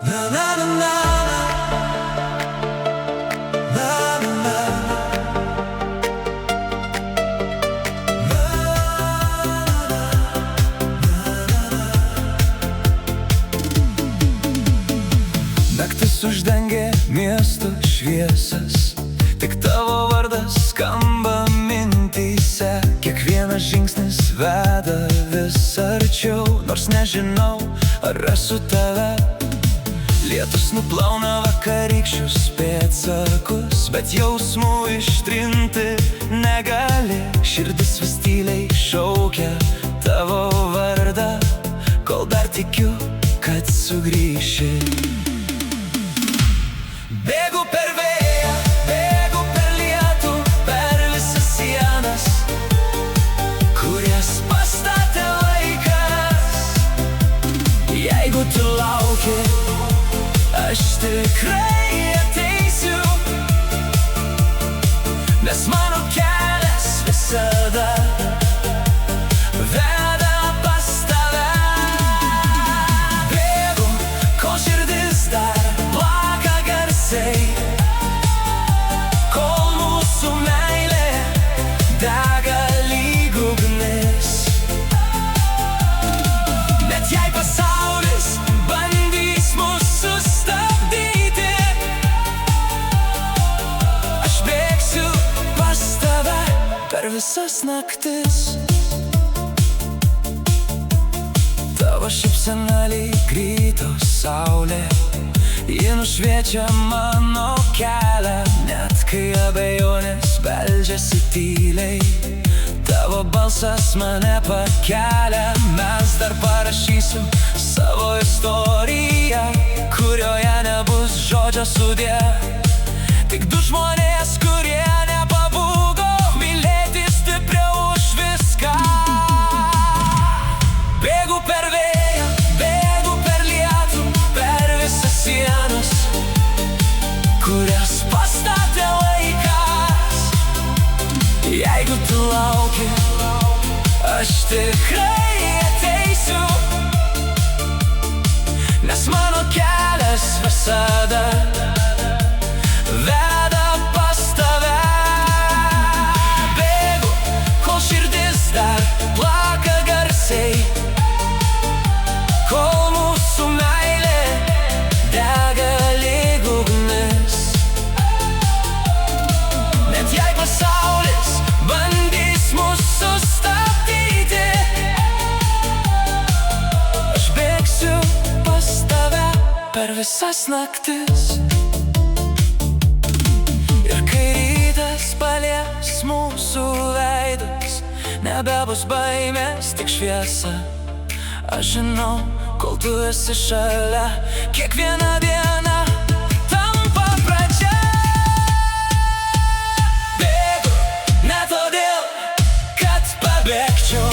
Na na na na na na na Naktis uždengia miesto šviesas, tik tavo vardas skamba mintyse. Kiekvienas žingsnis veda vis arčiau, nors nežinau, ar rasiu tave. Lietus nuplauna vakarykščius pėdsakus, bet jausmų ištrinti negali. Širdis vis tyliai šaukia tavo vardą, kol dar tikiu, kad sugrįši. Bėgu per vėją, bėgu per lietų, per visas sienas, kurias pastatė laikas. Jeigu tu lauki, aš tikrai ateisiu, nes mano kelias visada veda pas tave. Bėgu, kol širdis dar plaka garsiai, kol mūsų meilė dega lyg ugnis. Net jei pasaulis bandys mus sustabdyti, aš bėgsiu pas tave per visas naktis. Tavo šypsena lyg ryto saulė, ji nušviečia mano kelią, net kai abejonės beldžiasi tyliai. Tavo balsas mane pakelia, mes dar parašysim savo istoriją, kurioje nebus žodžio sudie. Tik du žmonės, kurie nepabūgo mylėti stipriau už viską. Bėgu per vėją, bėgu per lietų, per visas sienas, kurias pastatė laikas. Jeigu tu lauki, aš tikrai ateisiu, nes mano kelias visada veda pas tave. Bėgu, kol širdis dar plaka garsiai, kol mūsų meilė dega lyg ugnis. Net jei pasaulis bandys mus sustabdyti, aš bėgsiu pas tave per visas naktis. Ir kai rytas palies mūsų veidus, nebebus baimės, tik šviesa. Aš žinau, kol tu esi šalia, kiekviena diena tampa pradžia. Bėgu ne todėl, kad pabėgčiau,